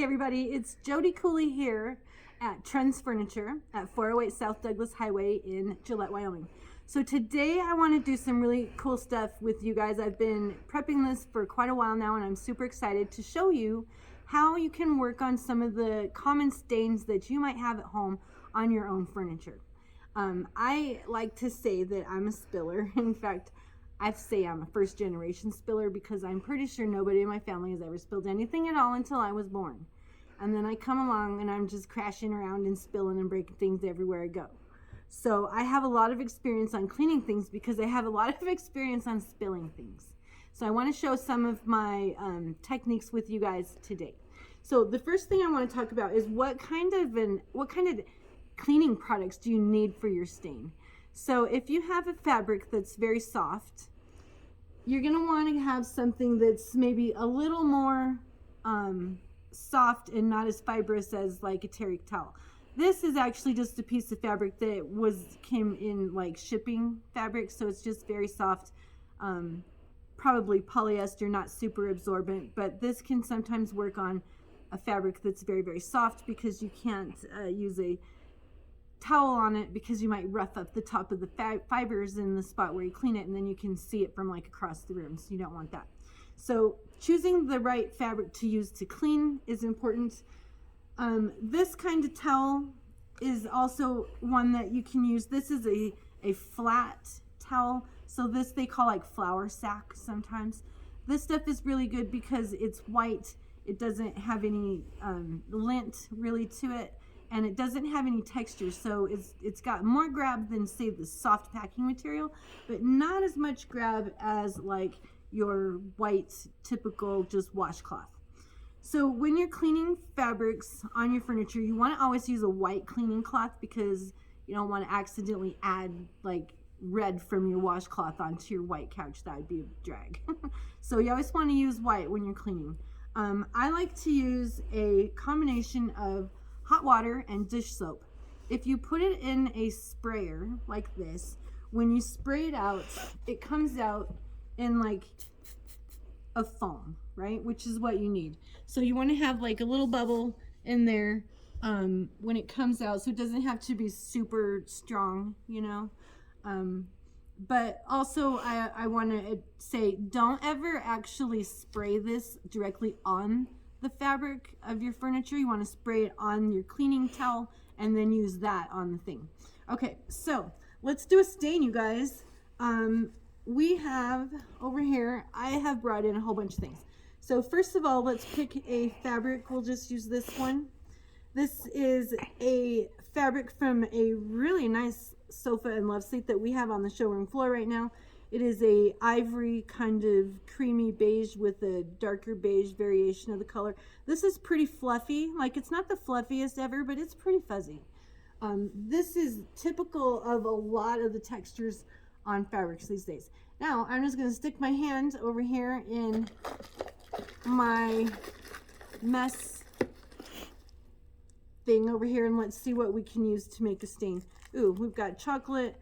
everybody, it's Jodi C here at Trends Furniture at 408 South Douglas Highway in Gillette, Wyoming. So today I want to do some really cool stuff with you guys. I've been prepping this for quite a while now and I'm super excited to show you how you can work on some of the common stains that you might have at home on your own furniture. I like to say that I'm a spiller. In fact, I say I'm a first generation spiller because I'm pretty sure nobody in my family has ever spilled anything at all until I was born. And then I come along and I'm just crashing around and spilling and breaking things everywhere I go. So I have a lot of experience on cleaning things because I have a lot of experience on spilling things. So I want to show some of my techniques with you guys today. So the first thing I want to talk about is what kind of cleaning products do you need for your stain? So if you have a fabric that's very soft, you're going to want to have something that's maybe a little more soft and not as fibrous as like a terry towel. This is actually just a piece of fabric that came in like shipping fabric, so it's just very soft, probably polyester, not super absorbent, but this can sometimes work on a fabric that's very, very soft because you can't use a towel on it because you might rough up the top of the fibers in the spot where you clean it, and then you can see it from like across the room, so you don't want that. So choosing the right fabric to use to clean is important. This kind of towel is also one that you can use. This is a flat towel, so this they call like flour sack sometimes. This stuff is really good because it's white, it doesn't have any lint really to it, and it doesn't have any texture, so it's got more grab than say the soft packing material, but not as much grab as like your white typical just washcloth. So when you're cleaning fabrics on your furniture, you want to always use a white cleaning cloth because you don't want to accidentally add like red from your washcloth onto your white couch. That would be a drag. So you always want to use white when you're cleaning. I like to use a combination of hot water and dish soap. If you put it in a sprayer like this, when you spray it out, it comes out in like a foam, right? Which is what you need. So you want to have like a little bubble in there when it comes out, so it doesn't have to be super strong, you know. But also I want to say, don't ever actually spray this directly on the fabric of your furniture. You want to spray it on your cleaning towel and then use that on the thing. Okay, so let's do a stain, you guys. We have over here, I have brought in a whole bunch of things. So first of all, let's pick a fabric. We'll just use this one. This is a fabric from a really nice sofa and love seat that we have on the showroom floor right now. It is a ivory kind of creamy beige with a darker beige variation of the color. This is pretty fluffy. Like, it's not the fluffiest ever, but it's pretty fuzzy. This is typical of a lot of the textures on fabrics these days. Now I'm just going to stick my hand over here in my mess thing over here and let's see what we can use to make a stain. Ooh, we've got chocolate,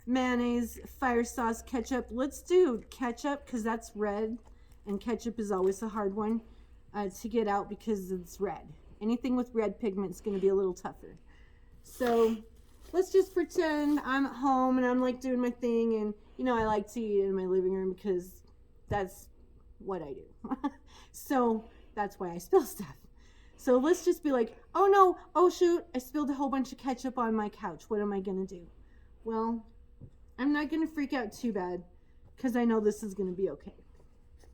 mayonnaise, fire sauce, ketchup. Let's do ketchup because that's red, and ketchup is always a hard one to get out because it's red. Anything with red pigment is going to be a little tougher. So let's just pretend I'm at home and I'm like doing my thing, and you know, I like to eat in my living room because that's what I do. So that's why I spill stuff. So let's just be like, oh no, oh shoot, I spilled a whole bunch of ketchup on my couch. What am I gonna do? Well, I'm not gonna freak out too bad because I know this is gonna be okay.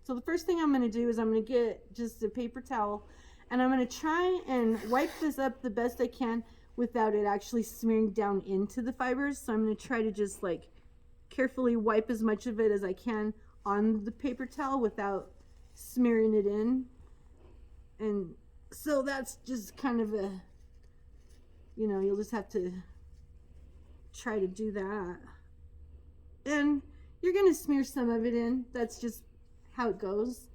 So the first thing I'm gonna do is I'm gonna get just a paper towel and I'm gonna try and wipe this up the best I can without it actually smearing down into the fibers. So I'm going to try to just like carefully wipe as much of it as I can on the paper towel without smearing it in. And so that's just kind of a, you know, you'll just have to try to do that. And you're going to smear some of it in. That's just how it goes.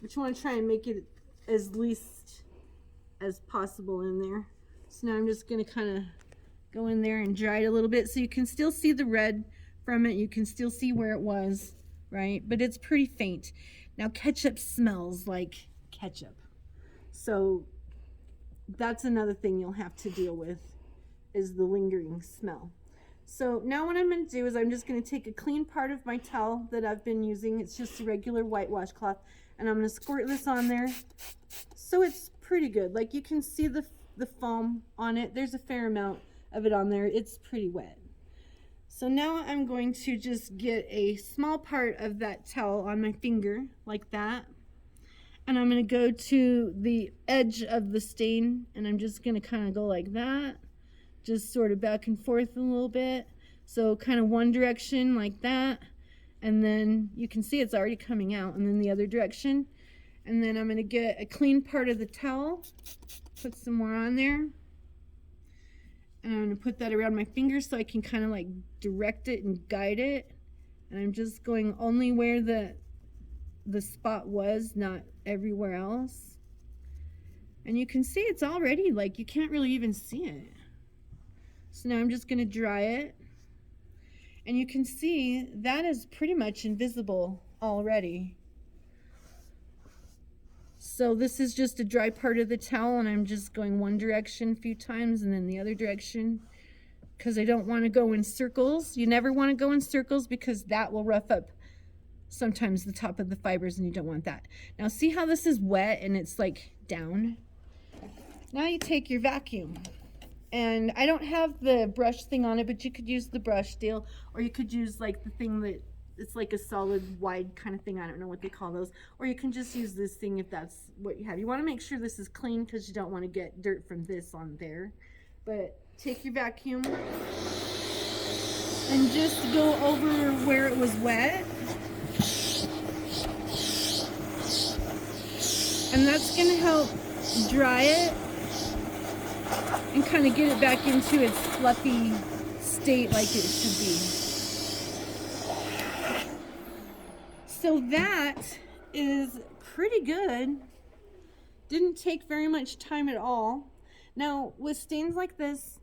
But you want to try and make it as least as possible in there. So now I'm just going to kind of go in there and dry it a little bit so you can still see the red from it. You can still see where it was, right? But it's pretty faint. Now ketchup smells like ketchup. So that's another thing you'll have to deal with, is the lingering smell. So now what I'm going to do is I'm just going to take a clean part of my towel that I've been using. It's just a regular white washcloth, and I'm going to squirt this on there. So it's pretty good. Like, you can see the foam on it. There's a fair amount of it on there. It's pretty wet. So now I'm going to just get a small part of that towel on my finger like that. And I'm going to go to the edge of the stain, and I'm just going to kind of go like that. Just sort of back and forth a little bit. So kind of one direction like that. And then you can see it's already coming out. And then the other direction. And then I'm going to get a clean part of the towel. Put some more on there. And I'm going to put that around my finger so I can kind of like direct it and guide it. And I'm just going only where the spot was, not everywhere else. And you can see it's already like, you can't really even see it. So now I'm just going to dry it. And you can see that is pretty much invisible already. So this is just a dry part of the towel, and I'm just going one direction a few times and then the other direction, because I don't want to go in circles. You never want to go in circles because that will rough up sometimes the top of the fibers, and you don't want that. Now see how this is wet and it's like down? Now you take your vacuum. And I don't have the brush thing on it, but you could use the brush deal, or you could use like the thing that it's like a solid wide kind of thing. I don't know what they call those. Or you can just use this thing if that's what you have. You want to make sure this is clean because you don't want to get dirt from this on there. But take your vacuum and just go over where it was wet. And that's going to help dry it and kind of get it back into its fluffy state like it should be. So that is pretty good. Didn't take very much time at all. Now with stains like this,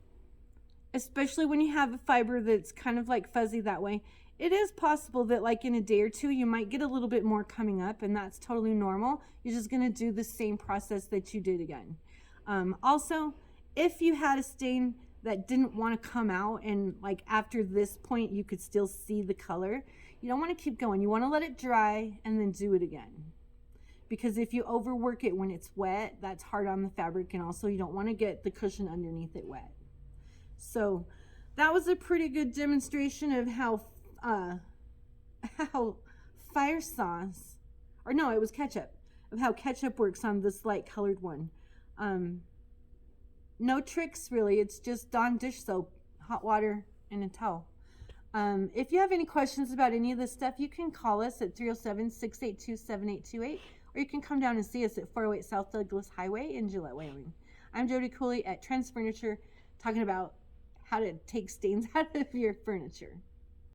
especially when you have a fiber that's kind of like fuzzy that way, it is possible that like in a day or two you might get a little bit more coming up, and that's totally normal. You're just going to do the same process that you did again. Also, if you had a stain that didn't want to come out and like after this point you could still see the color, you don't want to keep going. You want to let it dry and then do it again. Because if you overwork it when it's wet, that's hard on the fabric, and also you don't want to get the cushion underneath it wet. So that was a pretty good demonstration of how fire sauce, or no, it was ketchup, of how ketchup works on this light colored one. No tricks really, it's just Dawn dish soap, hot water, and a towel. If you have any questions about any of this stuff, you can call us at 307-682-7828, or you can come down and see us at 408 South Douglas Highway in Gillette, Wyoming. I'm Jodi Cooley at Trends Furniture, talking about how to take stains out of your furniture.